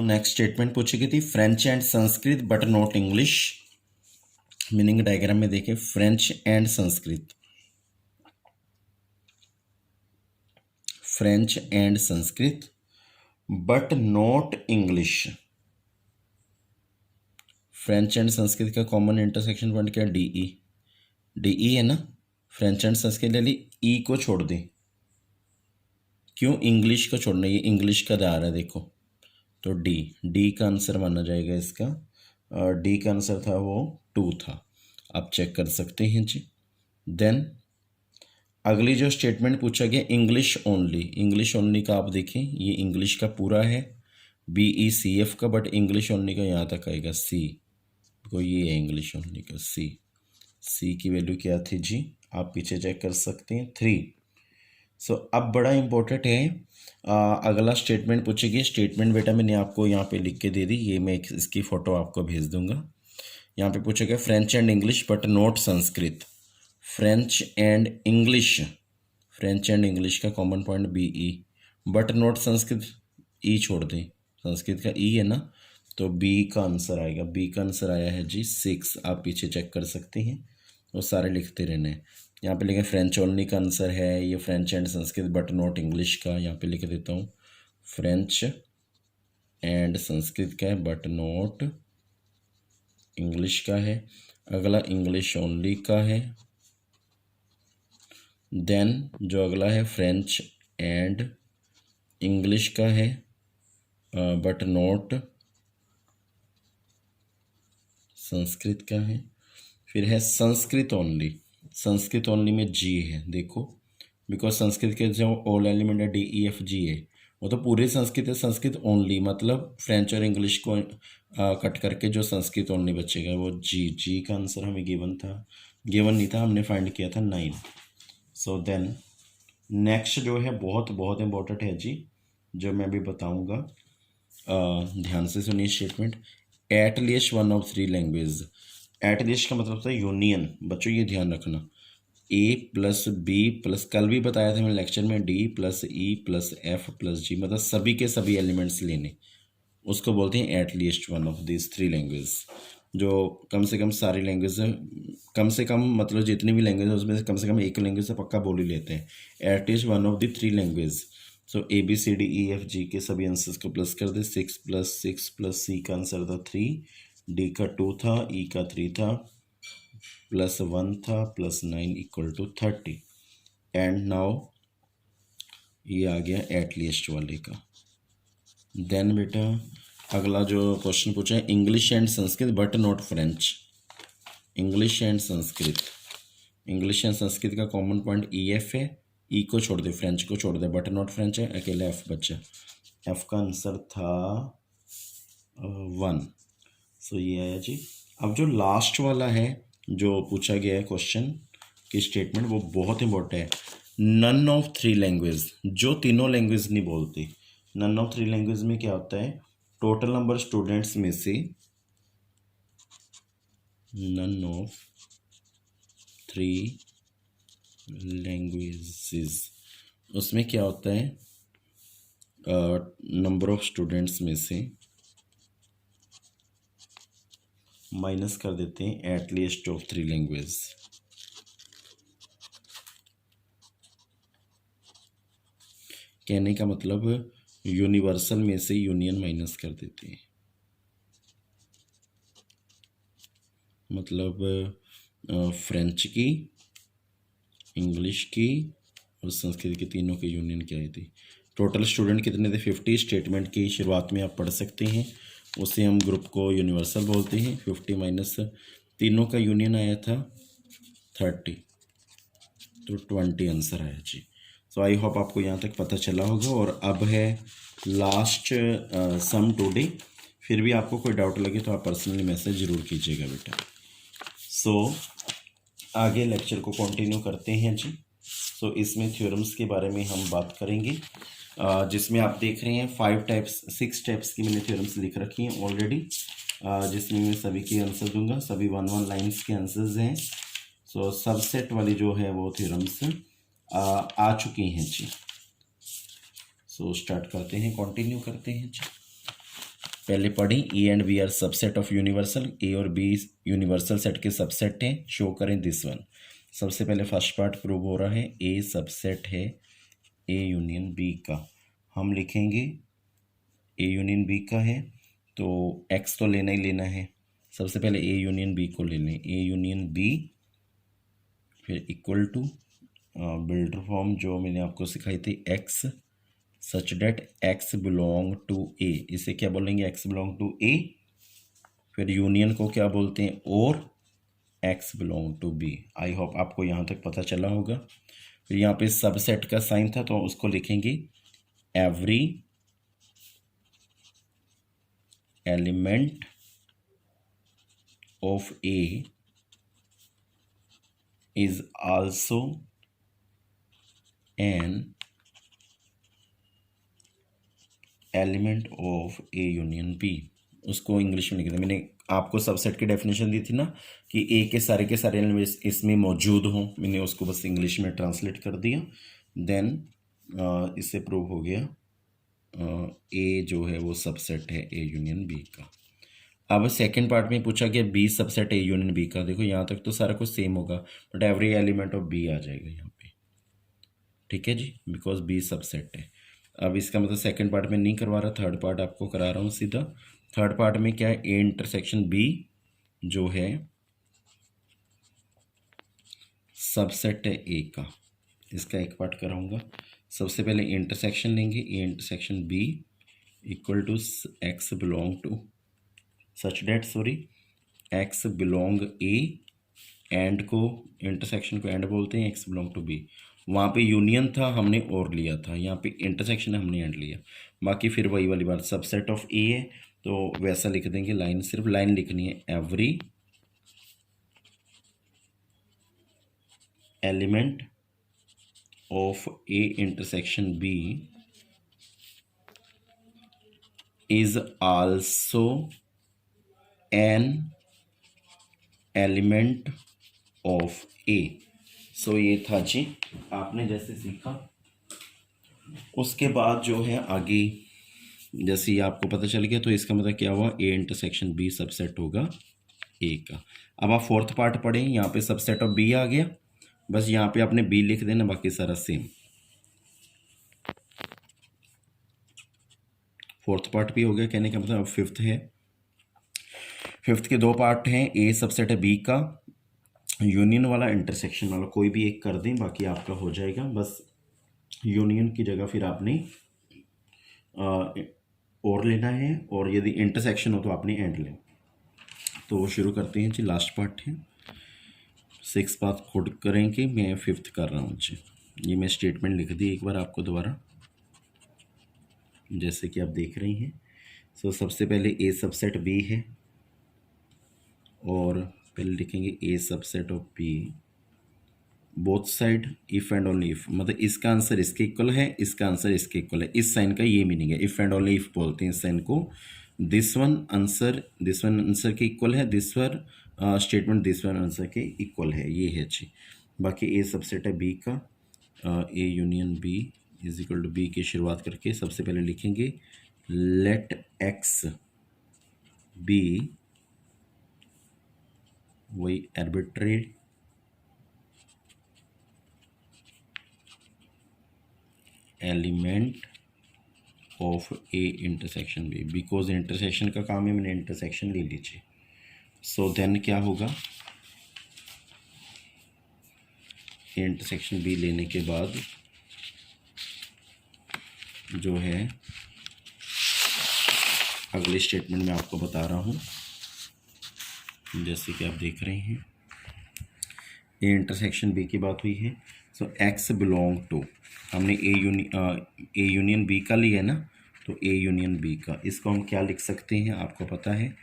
Next statement पूछी गई थी, French and Sanskrit but not English. Meaning diagram में देखें, French and Sanskrit, French and Sanskrit but not English. French and Sanskrit का कॉमन इंटरसेक्शन पॉइंट क्या है? डीई। डीई है ना, फ्रेंच एंड संस्कृत ले ली, ई को छोड़ दें। क्यों इंग्लिश को छोड़ना? ये इंग्लिश का जा रहा है देखो, तो डी, डी का आंसर माना जाएगा इसका। डी का आंसर था वो 2 था, आप चेक कर सकते हैं जी। देन अगली जो स्टेटमेंट पूछा गया, इंग्लिश ओनली। इंग्लिश ओनली का आप देखें, ये इंग्लिश का पूरा है BECF का, बट इंग्लिश ओनली का यहाँ तक आएगा सी, तो ये है इंग्लिश ओनली का सी। सी की वैल्यू क्या थी जी? आप पीछे चेक कर सकते हैं 3। सो अब बड़ा इंपॉर्टेंट है, अगला स्टेटमेंट पूछेगी। स्टेटमेंट बेटा मैंने आपको यहाँ पे लिख के दे दी, ये मैं इसकी फ़ोटो आपको भेज दूंगा। यहाँ पे पूछेगा French and English but not Sanskrit. French and English, French and English का common point BE, but not Sanskrit, E छोड़ दें, संस्कृत का ई है ना, तो बी का आंसर आएगा। बी का आंसर आया है जी 6, आप पीछे चेक कर सकते हैं, वो सारे लिखते रहने हैं। यहाँ पे लिखे फ्रेंच ओनली का आंसर है, ये French and Sanskrit but not English का, यहाँ पे लिख देता हूँ फ्रेंच एंड संस्कृत का है बट नॉट इंग्लिश का है। अगला इंग्लिश ओनली का है। देन जो अगला है फ्रेंच एंड इंग्लिश का है बट नॉट संस्कृत का है। फिर है संस्कृत ओनली, संस्कृत ओनली में जी है देखो, बिकॉज संस्कृत के जो ऑल एलिमेंट है DEFG है, वो तो पूरे संस्कृत है। संस्कृत ओनली मतलब फ्रेंच और इंग्लिश को कट करके जो संस्कृत ओनली बचेगा वो जी। जी का आंसर हमें गिवन था, गिवन नहीं था, हमने फाइंड किया था 9। सो देन नेक्स्ट जो है बहुत बहुत इंपॉर्टेंट है जी, जो मैं भी बताऊंगा, ध्यान से सुनिए statement. At least one of 3 language. At least का मतलब होता है यूनियन, बच्चों ये ध्यान रखना। A+B+, कल भी बताया था मैंने लेक्चर में, D+E+F+G, मतलब सभी के सभी एलिमेंट्स लेने, उसको बोलते हैं at least one of this 3 language. जो कम से कम सारी लैंग्वेज, कम से कम मतलब जितनी भी लैंग्वेज है उसमें से कम 1 लैंग्वेज से पक्का बोल ही लेते हैं। At least one of the 3 language. So ABCDEFG के सभी आंसर्स को प्लस कर दे। 6+6+C का आंसर था 3, D का 2 था, E का 3 था, +1 था, +9 = 30। एंड नाउ ये आ गया एट लीस्ट वाले का। देन बेटा अगला जो क्वेश्चन पूछा है, English and Sanskrit but not French. English and Sanskrit, English and Sanskrit का कॉमन पॉइंट EF है, ई को छोड़ दे, फ्रेंच को छोड़ दे, बट नॉट फ्रेंच है, अकेला F बचा। F का आंसर था 1। सो ये आया जी। अब जो लास्ट वाला है जो पूछा गया है क्वेश्चन की स्टेटमेंट, वो बहुत इंपॉर्टेंट है। नन ऑफ 3 लैंग्वेज, जो तीनों लैंग्वेज नहीं बोलती। नन ऑफ 3 लैंग्वेज में क्या होता है, टोटल नंबर स्टूडेंट्स में से नन ऑफ 3 लैंग्वेजेस, उसमें क्या होता है, नंबर ऑफ स्टूडेंट्स में से माइनस कर देते हैं एट लीस्ट ऑफ 3 लैंग्वेज। कहने का मतलब यूनिवर्सल में से यूनियन माइनस कर देते हैं, मतलब फ्रेंच की, इंग्लिश की और संस्कृत की, तीनों की यूनियन क्या आई थी। टोटल स्टूडेंट कितने थे? 50। स्टेटमेंट की शुरुआत में आप पढ़ सकते हैं, उससे हम ग्रुप को यूनिवर्सल बोलते हैं। 50 माइनस तीनों का यूनियन आया था 30, तो 20 आंसर आया जी। सो आई होप आपको यहाँ तक पता चला होगा। और अब है लास्ट सम टुडे। फिर भी आपको कोई डाउट लगे तो आप पर्सनली मैसेज ज़रूर कीजिएगा बेटा। सो आगे लेक्चर को कंटिन्यू करते हैं जी। सो इसमें थ्योरम्स के बारे में हम बात करेंगे, जिसमें आप देख रहे हैं 6 टाइप्स की मैंने थ्योरम्स लिख रखी हैं ऑलरेडी, जिसमें मैं सभी के आंसर दूंगा। सभी 1-1 लाइन्स के आंसर्स हैं। सो सबसेट वाली जो है वो थ्योरम्स आ चुकी हैं जी। सो स्टार्ट करते हैं, कंटिन्यू करते हैं जी। पहले पढ़ें A and B are subset of universal, A और बी यूनिवर्सल सेट के सबसेट हैं, शो करें दिस वन। सबसे पहले फर्स्ट पार्ट प्रूव हो रहा है, ए सबसेट है ए यूनियन बी का। हम लिखेंगे ए यूनियन बी का है तो एक्स तो लेना ही लेना है। सबसे पहले ए यूनियन बी को ले लें, ए यूनियन बी फिर इक्वल टू बिल्डर फॉर्म जो मैंने आपको सिखाई थी, x such that x belong to A, इसे क्या बोलेंगे, एक्स बिलोंग टू ए। फिर यूनियन को क्या बोलते हैं, और x belong to B. I hope आपको यहाँ तक पता चला होगा। फिर यहाँ पे सबसेट का साइन था तो उसको लिखेंगे every element of A is also an element of A union B. उसको इंग्लिश में लिख दिया मैंने, आपको सबसेट की डेफिनेशन दी थी ना कि ए के सारे एलिमेंट्स इसमें मौजूद हों, मैंने उसको बस इंग्लिश में ट्रांसलेट कर दिया। देन इससे प्रूव हो गया ए जो है वो सबसेट है ए यूनियन बी का। अब सेकंड पार्ट में पूछा गया B subset A union B का। देखो यहाँ तक तो सारा कुछ सेम होगा, but every element of B आ जाएगा यहाँ पे, ठीक है जी, बिकॉज बी सबसेट है। अब इसका मतलब सेकंड पार्ट में नहीं करवा रहा, थर्ड पार्ट आपको करा रहा हूँ सीधा। थर्ड पार्ट में क्या है, ए इंटरसेक्शन बी जो है सबसेट है ए का, इसका एक पार्ट कराऊंगा। सबसे पहले इंटरसेक्शन लेंगे, A intersection B equal to x belong to such that x belong A, and को इंटरसेक्शन को एंड बोलते हैं, एक्स बिलोंग टू बी। वहाँ पे यूनियन था हमने और लिया था, यहाँ पे इंटरसेक्शन हमने एंड लिया। बाकी फिर वही वाली बात, सबसेट ऑफ ए है तो वैसा लिख देंगे, लाइन सिर्फ लाइन लिखनी है, every element of A intersection B is also an element of A. So ये था जी, आपने जैसे सीखा उसके बाद जो है आगे जैसे ही आपको पता चल गया, तो इसका मतलब क्या हुआ, ए इंटरसेक्शन बी सबसेट होगा ए का। अब आप फोर्थ पार्ट पढ़ें, यहाँ पे सबसेट ऑफ बी आ गया, बस यहाँ पे आपने बी लिख देना, बाकी सारा सेम। फोर्थ पार्ट भी हो गया, कहने का मतलब अब फिफ्थ है। फिफ्थ के दो पार्ट हैं, ए सबसेट है बी का, यूनियन वाला इंटरसेक्शन वाला कोई भी एक कर दें, बाकी आपका हो जाएगा। बस यूनियन की जगह फिर आपने और लेना है, और यदि इंटरसेक्शन हो तो आपने एंड लें। तो वो शुरू करते हैं जी, लास्ट पार्ट है। सिक्स पार्ट खुद करेंगे, मैं फिफ्थ कर रहा हूँ जी। ये मैं स्टेटमेंट लिख दी एक बार आपको दोबारा, जैसे कि आप देख रही हैं। सो सबसे पहले ए सबसेट बी है, और पहले लिखेंगे A subset of B both side if and only if, मतलब इसका आंसर इसके इक्वल है, इसका आंसर इसके इक्वल है। इस साइन का ये मीनिंग है, इफ एंड ओनली इफ बोलते हैं इस साइन को। दिस वन आंसर के इक्वल है, this one statement this one answer के इक्वल है, ये है जी। बाकी ए सबसेट है बी का, A union B is equal to B की शुरुआत करके सबसे पहले लिखेंगे लेट एक्स बी वही arbitrary element of A intersection B, because intersection का काम है, मैंने इंटरसेक्शन ले लीजिए। सो देन क्या होगा, इंटरसेक्शन बी लेने के बाद जो है अगले स्टेटमेंट में आपको बता रहा हूँ, जैसे कि आप देख रहे हैं ए इंटरसेक्शन बी की बात हुई है। सो एक्स बिलोंग टू, हमने ए यूनियन बी का लिया है ना, तो ए यूनियन बी का, इसको हम क्या लिख सकते हैं आपको पता है,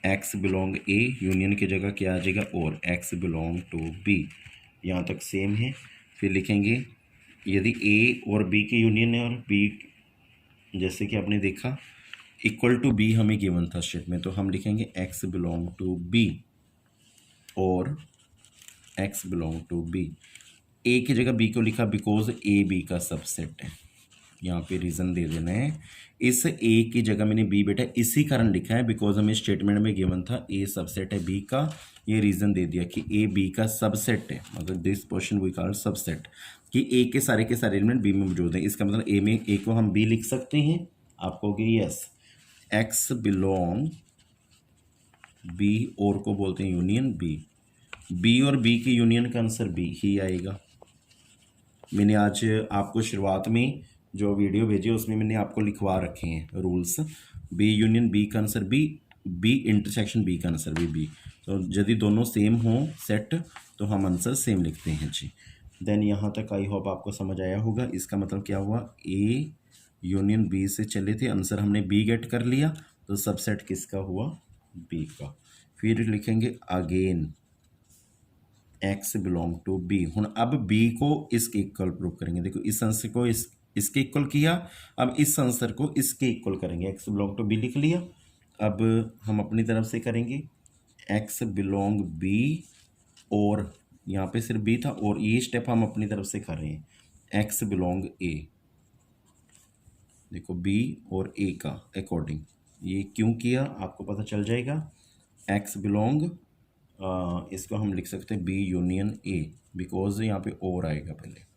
एक्स बिलोंग ए, यूनियन की जगह क्या आ जाएगा, और एक्स बिलोंग टू बी, यहाँ तक सेम है। फिर लिखेंगे यदि ए और बी की यूनियन है, और बी जैसे कि आपने देखा इक्वल टू बी हमें गिवन था स्टेटमेंट, तो हम लिखेंगे एक्स बिलोंग टू बी और एक्स बिलोंग टू बी। ए की जगह बी को लिखा बिकॉज ए बी का सबसेट है, यहाँ पे रीज़न दे देना है। इस ए की जगह मैंने बी बेटा इसी कारण लिखा है बिकॉज हमें स्टेटमेंट में गिवन था ए सबसेट है बी का। ये रीज़न दे दिया कि ए बी का सबसेट है, मतलब this portion we call subset, कि ए के सारे एलिमेंट बी में मौजूद हैं। इसका मतलब ए में ए को हम बी लिख सकते हैं। आप कहोगे यस, एक्स बिलोंग बी और को बोलते हैं यूनियन बी। बी और बी की यूनियन का आंसर बी ही आएगा। मैंने आज आपको शुरुआत में जो वीडियो भेजी उसमें मैंने आपको लिखवा रखे हैं रूल्स। बी यूनियन बी का answer B, B intersection B का आंसर भी बी। तो यदि दोनों सेम हो सेट तो हम आंसर सेम लिखते हैं जी। देन यहाँ तक आई होप आपको समझ आया होगा। इसका मतलब क्या हुआ, ए यूनियन बी से चले थे, आंसर हमने बी गेट कर लिया, तो सबसेट किसका हुआ, बी का। फिर लिखेंगे again x belong to B. हूँ अब बी को इसके इक्वल प्रूव करेंगे। देखो इस आंसर को इसके इक्वल किया, अब इस आंसर को इसके इक्वल करेंगे। एक्स बिलोंग टू बी लिख लिया। अब हम अपनी तरफ से करेंगे एक्स बिलोंग बी, और यहाँ पे सिर्फ बी था, और ये स्टेप हम अपनी तरफ से कर रहे हैं एक्स बिलोंग ए। देखो बी और ए का अकॉर्डिंग ये क्यों किया आपको पता चल जाएगा। एक्स बिलोंग इसको हम लिख सकते हैं बी यूनियन ए, बिकॉज यहाँ पे और आएगा पहले।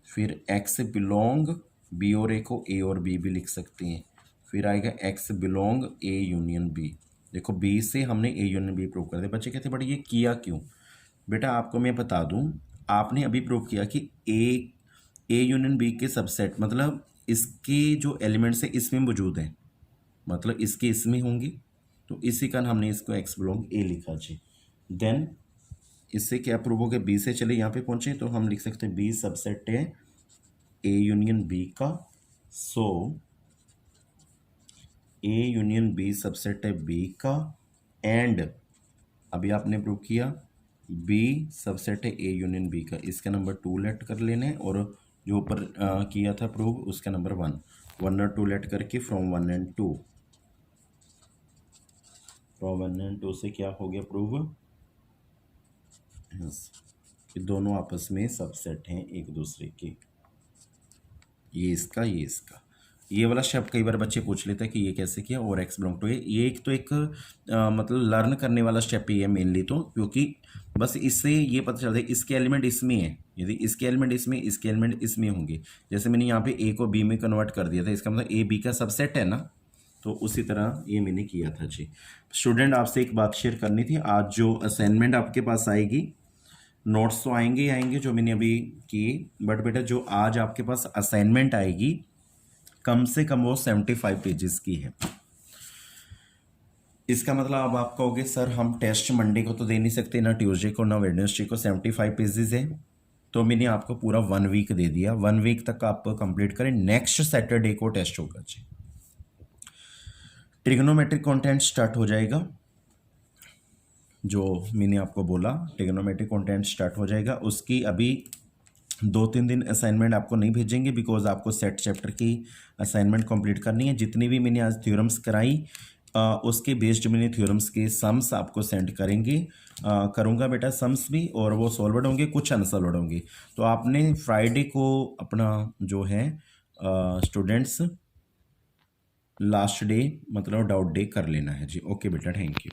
फिर एक्स बिलोंग बी और ए को ए और बी भी लिख सकते हैं। फिर आएगा x belong A union B. देखो बी से हमने ए यूनियन बी प्रूव कर दिया। बच्चे कहते बट ये किया क्यों, बेटा आपको मैं बता दूं, आपने अभी प्रूव किया कि ए यूनियन बी के सबसेट मतलब इसके जो एलिमेंट्स है इसमें मौजूद हैं, मतलब इसके इसमें होंगे, तो इसी कारण हमने इसको एक्स बिलोंग ए लिखा जी। देन इससे क्या प्रूव हो गया, बी से चले यहाँ पे पहुँचे तो हम लिख सकते हैं बी सबसेट है ए यूनियन बी का। सो ए यूनियन बी सबसेट है बी का, एंड अभी आपने प्रूव किया बी सबसेट है ए यूनियन बी का। इसका नंबर 2 लेट कर लेना है, और जो ऊपर किया था प्रूव उसका नंबर 1 और 2 लेट करके फ्रॉम 1 and 2, फ्रॉम 1 and 2 से क्या हो गया प्रूव, कि दोनों आपस में सबसेट हैं एक दूसरे के। ये इसका ये इसका, ये वाला स्टेप कई बार बच्चे पूछ लेते हैं कि ये कैसे किया, और एक्स बिलोंग टू ये एक तो एक मतलब लर्न करने वाला स्टेप ही है मेनली, तो क्योंकि बस इससे ये पता चलता है इसके एलिमेंट इसमें है, यदि इसके एलिमेंट इसमें इसके एलिमेंट इसमें होंगे। जैसे मैंने यहाँ पे ए को बी में कन्वर्ट कर दिया था, इसका मतलब ए बी का सबसेट है ना, तो उसी तरह ये मैंने किया था जी। स्टूडेंट आपसे एक बात शेयर करनी थी, आज जो असाइनमेंट आपके पास आएगी, नोट्स तो आएंगे ही आएंगे जो मैंने अभी किए, बट बेटा जो आज आपके पास असाइनमेंट आएगी कम से कम वो 75 पेजेस की है। इसका मतलब अब आप कहोगे सर हम टेस्ट मंडे को तो दे नहीं सकते, ना ट्यूसडे को ना वेडनेसडे को, 75 पेजेस है, तो मैंने आपको पूरा 1 वीक दे दिया। 1 वीक तक आप कंप्लीट करें, नेक्स्ट सैटरडे को टेस्ट होगा जी। ट्रिग्नोमेट्रिक कंटेंट स्टार्ट हो जाएगा, जो मैंने आपको बोला ट्रिग्नोमेट्रिक कंटेंट स्टार्ट हो जाएगा। उसकी अभी 2-3 दिन असाइनमेंट आपको नहीं भेजेंगे बिकॉज आपको सेट चैप्टर की असाइनमेंट कंप्लीट करनी है। जितनी भी मैंने आज थ्योरम्स कराई उसके बेस्ड मैंने थ्योरम्स के सम्स आपको सेंड करूँगा बेटा सम्स भी, और वो सॉल्वड होंगे, कुछ अनसॉल्वड होंगे। तो आपने फ्राइडे को अपना जो है स्टूडेंट्स लास्ट डे मतलब डाउट डे कर लेना है जी। ओके बेटा, थैंक यू।